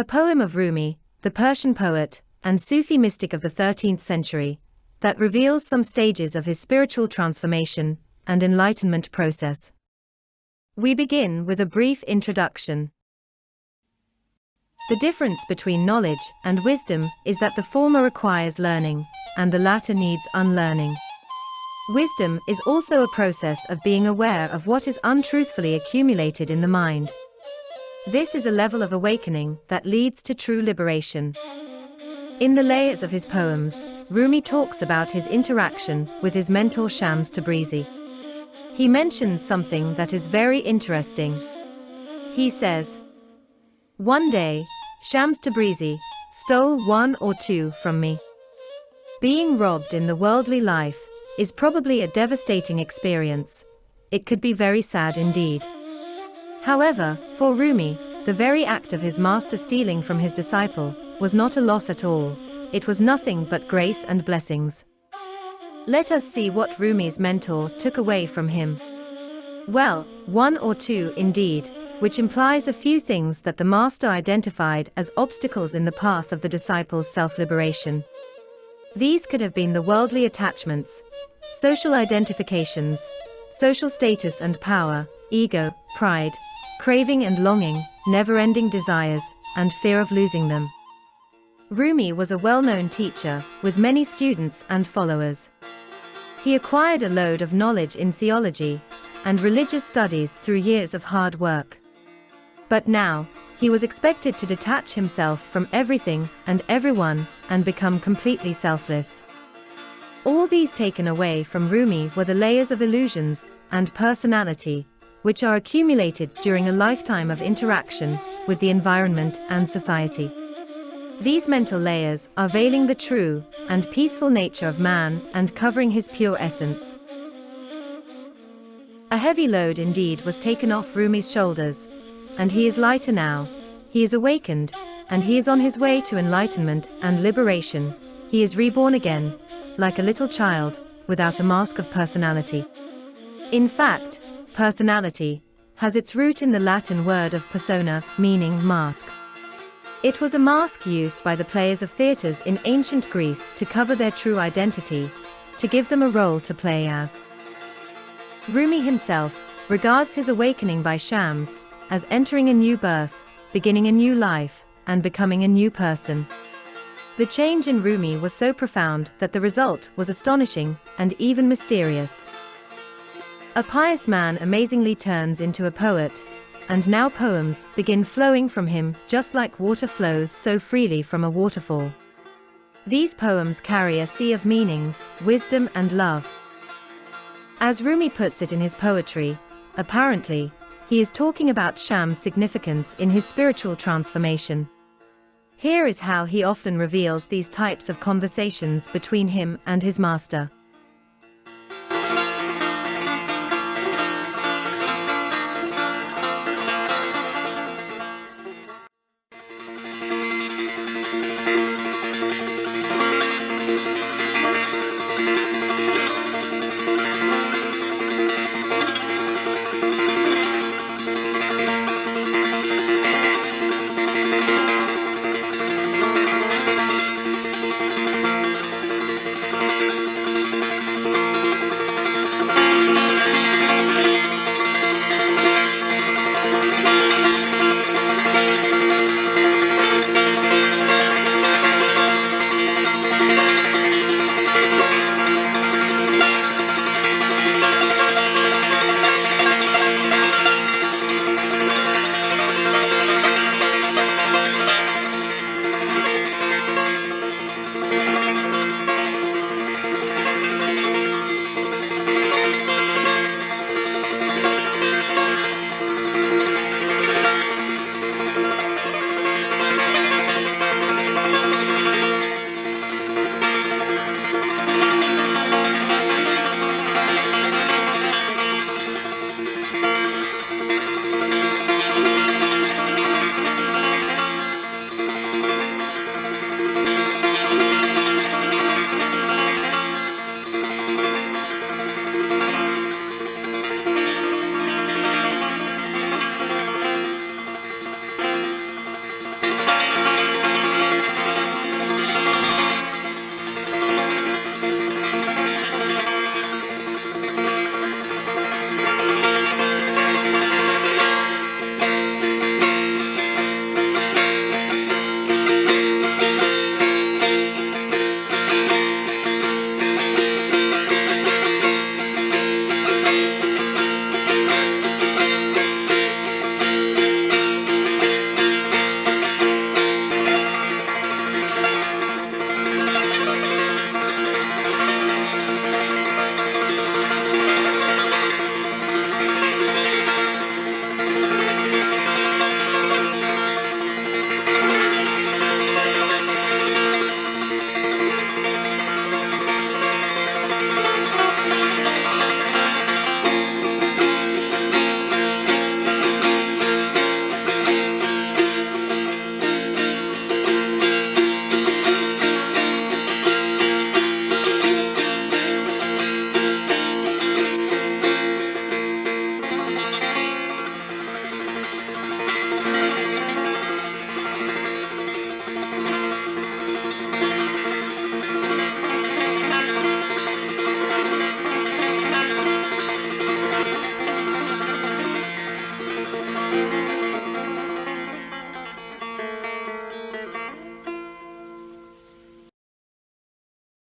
A poem of Rumi, the Persian poet and Sufi mystic of the 13th century, that reveals some stages of his spiritual transformation and enlightenment process. We begin with a brief introduction. The difference between knowledge and wisdom is that the former requires learning, and the latter needs unlearning. Wisdom is also a process of being aware of what is untruthfully accumulated in the mind. This is a level of awakening that leads to true liberation. In the layers of his poems, Rumi talks about his interaction with his mentor Shams Tabrizi. He mentions something that is very interesting. He says, "One day, Shams Tabrizi stole one or two from me. Being robbed in the worldly life is probably a devastating experience. It could be very sad indeed. However, for Rumi, the very act of his master stealing from his disciple was not a loss at all. It was nothing but grace and blessings." Let us see what Rumi's mentor took away from him. Well, one or two indeed, which implies a few things that the master identified as obstacles in the path of the disciple's self-liberation. These could have been the worldly attachments, social identifications, social status and power, ego, pride, craving and longing, never-ending desires, and fear of losing them. Rumi was a well-known teacher, with many students and followers. He acquired a load of knowledge in theology and religious studies through years of hard work. But now, he was expected to detach himself from everything and everyone and become completely selfless. All these taken away from Rumi were the layers of illusions and personality, which are accumulated during a lifetime of interaction with the environment and society. These mental layers are veiling the true and peaceful nature of man and covering his pure essence. A heavy load indeed was taken off Rumi's shoulders, and he is lighter now. He is awakened, and he is on his way to enlightenment and liberation. He is reborn again, like a little child, without a mask of personality. In fact, personality has its root in the Latin word of persona, meaning mask. It was a mask used by the players of theatres in ancient Greece to cover their true identity, to give them a role to play as. Rumi himself regards his awakening by Shams as entering a new birth, beginning a new life, and becoming a new person. The change in Rumi was so profound that the result was astonishing and even mysterious. A pious man amazingly turns into a poet, and now poems begin flowing from him just like water flows so freely from a waterfall. These poems carry a sea of meanings, wisdom and love. As Rumi puts it in his poetry, apparently, he is talking about Shams' significance in his spiritual transformation. Here is how he often reveals these types of conversations between him and his master.